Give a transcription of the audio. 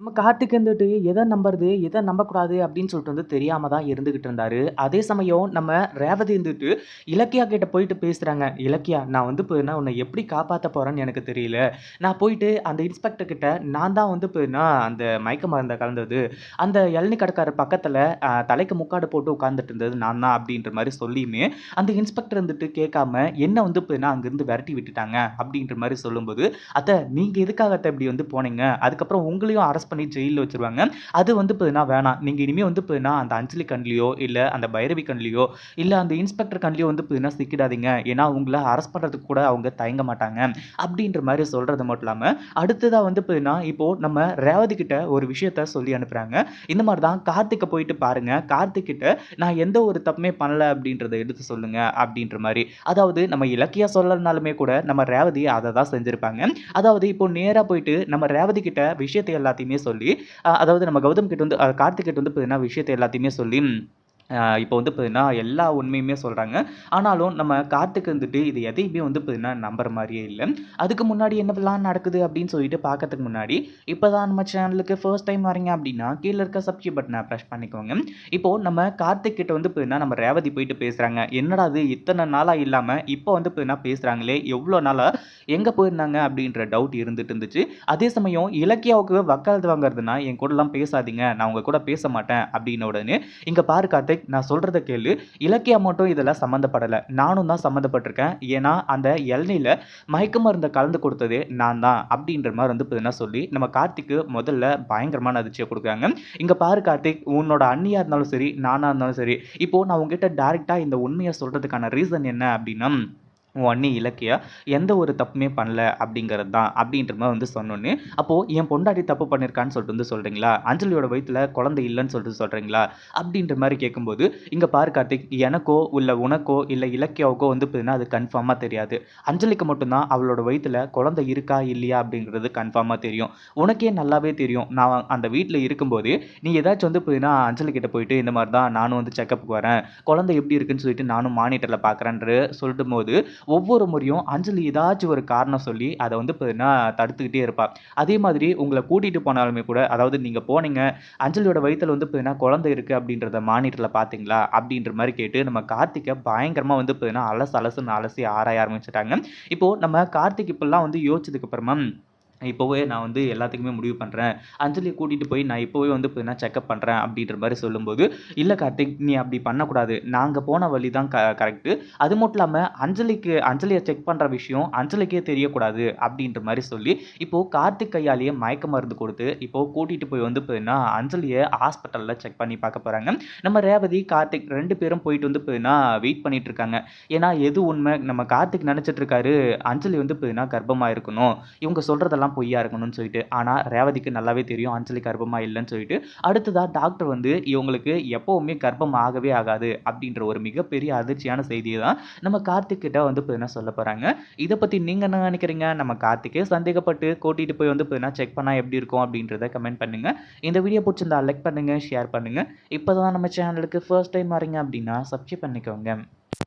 நம்ம கார்த்திக் வந்துட்டு எத நம்புறது, எத நம்பக்கூடாது அப்படின்னு சொல்லிட்டு தெரியாம தான் இருந்துகிட்டு இருந்தாரு. அதே சமயம் நம்ம ரேவதி வந்துட்டு இலக்கியா கிட்ட போயிட்டு பேசுறாங்க. "இலக்கியா, நான் வந்து இப்ப உன்ன எப்படி காப்பாத்த போறேன்னு எனக்கு தெரியல. நான் போயிட்டு அந்த இன்ஸ்பெக்டர் கிட்ட நான் தான் வந்து அந்த மயக்க மருந்த கலந்தது. அந்த இளநீ கடைக்காரர் பக்கத்துல தலைக்கு முக்காடு போட்டு உட்கார்ந்துட்டு இருந்தது நான் தான்." அப்படின்ற மாரி சொல்லியுமே, அந்த இன்ஸ்பெக்டர் வந்துட்டு கேட்காம என்ன வந்து அங்கிருந்து விரட்டி விட்டுட்டாங்க அப்படின்ற மாரி சொல்லும்போது, "அத்த நீங்க எதுக்காக அத்த இப்படி வந்து போனீங்க? அதுக்கப்புறம் உங்களையும் அரெஸ்ட் பண்ணி ஜெயில்ல வச்சுருவாங்க. அது வந்து வேணாம். நீங்க இனிமே வந்து அந்த அஞ்சலி கண்லயோ, இல்ல அந்த பைரவி கண்லயோ, இல்ல அந்த இன்ஸ்பெக்டர் கண்லயோ வந்து சிக்கிடாதீங்க. ஏன்னா உங்கள அரெஸ்ட் பண்றதுக்கு கூட அவங்க தயங்க மாட்டாங்க." அப்படின்ற மாரி சொல்றது மட்டும் இல்லாம, அடுத்ததா வந்து இப்போ நம்ம ரேவதி கிட்ட ஒரு விஷயத்த சொல்லி அனுப்புறாங்க. இந்த மாரி தான் கார்த்திக்க போயிட்டு பாருங்க. கார்த்திக் கிட்ட நான் எந்த ஒரு தப்புமே பண்ணல அப்படின்றத எடுத்து சொல்லுங்க அப்படின்ற மாரி. அதாவது நம்ம இலக்கியா சொல்லலனாலுமே கூட நம்ம ரேவதி அத தான் செஞ்சிருப்பாங்க. அதாவது இப்போ நேரா போயிட்டு நம்ம ரேவதி கிட்ட விஷயத்த எல்லாத்தையுமே சொல்லி, அதாவது நம்ம கௌதம் கிட்ட வந்து கார்த்திக் கிட்ட வந்து விஷயத்த எல்லாத்தையுமே சொல்லி இப்போ வந்து எல்லா உண்மையுமே சொல்றாங்க. ஆனாலும் நம்ம கார்த்திக் வந்துட்டு இது எதையுமே வந்து நம்புற மாரியே இல்ல. அதுக்கு முன்னாடி என்னலாம் நடக்குது அப்படின்னு சொல்லிட்டு பார்க்கறதுக்கு முன்னாடி, இப்ப தான் நம்ம சேனலுக்கு ஃபர்ஸ்ட் டைம் வரீங்க அப்படின்னா, கீழ இருக்க சப்ஸ்கிரைப் பட்டன பிரஸ் பண்ணிக்கோங்க. இப்போ நம்ம கார்த்திக் கிட்ட வந்து நம்ம ரேவதி போயிட்டு பேசுறாங்க. என்னடா இது இத்தன நாளா இல்லாம, இப்போ வந்து பேசுறாங்களே, எவ்ளோ நாளா எங்க போயிருந்தாங்க அப்படின்ற டவுட் இருந்துட்டு இருந்துச்சு. அதே சமயம் இலக்கியாவுக்கு வக்காலத்து வாங்குறதுன்னா, என் கூடலாம் பேசாதீங்க. நான் உங்க கூட பேச மாட்டேன் அப்படின்ன உடனே, இங்க பாரு கார்த்திக், நான் சொல்றத கேளு. இலக்கியா மட்டும் இதுல சம்மந்தப்படல. நானும் தான் சம்மந்தப்பட்டுருக்கேன். ஏன்னா, அந்த இளநீல மயக்க மருந்த கலந்து குடுத்ததே நான் தான். அப்படின்ற மாரி வந்து சொல்லி, நம்ம கார்த்திக்கு முதல்ல பயங்கரமான அதிர்ச்சிய குடுக்குறாங்க. இங்க பாரு கார்த்திக், உன்னோட அண்ணியா இருந்தாலும் சரி, நானா இருந்தாலும் சரி, இப்போ நான் உன்கிட்ட டைரக்ட்டா இந்த உண்மைய சொல்றதுக்கான ரீசன் என்ன அப்படின்னா, உன் அண்ணி இலக்கியா எந்த ஒரு தப்புமே பண்ணல அப்படிங்கிறது தான். அப்படின்ற மாரி வந்து சொன்னோனே, அப்போ என் பொண்டாட்டி தப்பு பண்ணியிருக்கான்னு சொல்லிட்டு வந்து சொல்றீங்களா? அஞ்சலியோட வயித்துல குழந்தை இல்லன்னு சொல்லிட்டு சொல்றீங்களா? அப்படின்ற மாரி கேட்கும்போது, இங்க பாரு கார்த்திக், எனக்கோ, இல்ல உனக்கோ, இல்ல இலக்கியாவுக்கோ வந்து அது கன்ஃபார்மா தெரியாது. அஞ்சலிக்கு மட்டும் தான் அவளோட வயித்துல குழந்தை இருக்கா, இல்லையா அப்படிங்கிறது கன்ஃபார்மா தெரியும். உனக்கே நல்லாவே தெரியும். நான் அந்த வீட்ல இருக்கும்போதே, நீ ஏதாச்சும் வந்து அஞ்சலி கிட்ட போயிட்டு, இந்த மாரி தான் நானும் வந்து செக்கப்க்கு வரேன். குழந்தை எப்படி இருக்குன்னு சொல்லிட்டு நானும் மானிட்டர்ல பார்க்குறேன்று சொல்லும்போது, ஒவ்வொரு முறையும் அஞ்சலி ஏதாச்சும் ஒரு காரணம் சொல்லி அத வந்து தடுத்துக்கிட்டே இருப்பா. அதே மாதிரி உங்கள கூட்டிட்டு போனாலுமே கூட, அதாவது நீங்க போனீங்க, அஞ்சலியோட வயித்துல வந்து குழந்தை இருக்கு அப்படின்றத மானிட்டர்ல பார்த்தீங்களா? அப்படின்ற மாரி கேட்டு நம்ம கார்த்திக்க பயங்கரமா வந்து அலசு அலசுன்னு அலசி ஆராய ஆரம்பிச்சுட்டாங்க. இப்போ நம்ம கார்த்திக் இப்படிலாம் வந்து யோசிச்சதுக்கு அப்புறமா இப்போவே நான் வந்து எல்லாத்துக்குமே முடிவு பண்றேன். அஞ்சலிய கூட்டிட்டு போய் நான் இப்போவே வந்து செக்கப் பண்றேன் அப்படின்ற மாரி சொல்லும்போது, "இல்ல கார்த்திக், நீ அப்படி பண்ணக்கூடாது. நாங்க போன வழி தான் கரெக்ட்டு. அது மட்டும் இல்லாம அஞ்சலிய செக் பண்ற விஷயம் அஞ்சலிக்கே தெரியக்கூடாது." அப்படின்ற மாரி சொல்லி, இப்போ கார்த்திக் கையாலேயே மயக்க மருந்து குடுத்து, இப்போ கூட்டிட்டு போய் வந்து அஞ்சலிய ஹாஸ்பிட்டல்ல செக் பண்ணி பார்க்க போறாங்க. நம்ம ரேவதி, கார்த்திக் 2 பேரும் போயிட்டு வந்து வெயிட் பண்ணிட்டு இருக்காங்க. ஏன்னா எது உண்மை? நம்ம கார்த்திக் நெனச்சிட்டு இருக்காரு, அஞ்சலி வந்து கர்ப்பமா இருக்கணும். இவங்க சொல்றதெல்லாம் பொய்யா இருக்கணும்னு சொல்லிட்டு. ஆனா ரேவதிக்கு நல்லாவே தெரியும் அஞ்சலி கர்ப்பமா இல்லன்னு சொல்லிட்டு. அடுத்ததா டாக்டர் வந்து இவங்களுக்கு எப்பவுமே கர்ப்பம் ஆகவே ஆகாது அப்படின்ற ஒரு மிகப்பெரிய அதிர்ச்சியான செய்திய தான் நம்ம கார்த்திக் கிட்ட வந்து சொல்லப் போறாங்க. இத பத்தி நீங்க என்ன நெனைக்கிறீங்க? நம்ம கார்த்திக்கே சந்தேகப்பட்டு கூட்டிட்டு போய் வந்து செக் பண்ணா எப்படி இருக்கும் அப்படின்றத கமெண்ட் பண்ணுங்க. இந்த வீடியோ புடிச்சிருந்தா லைக் பண்ணுங்க, ஷேர் பண்ணுங்க. இப்பதான் நம்ம சேனலுக்கு ஃபர்ஸ்ட் டைம் வரீங்க அப்படின்னா சப்ஸ்கிரைப் பண்ணிக்கோங்க.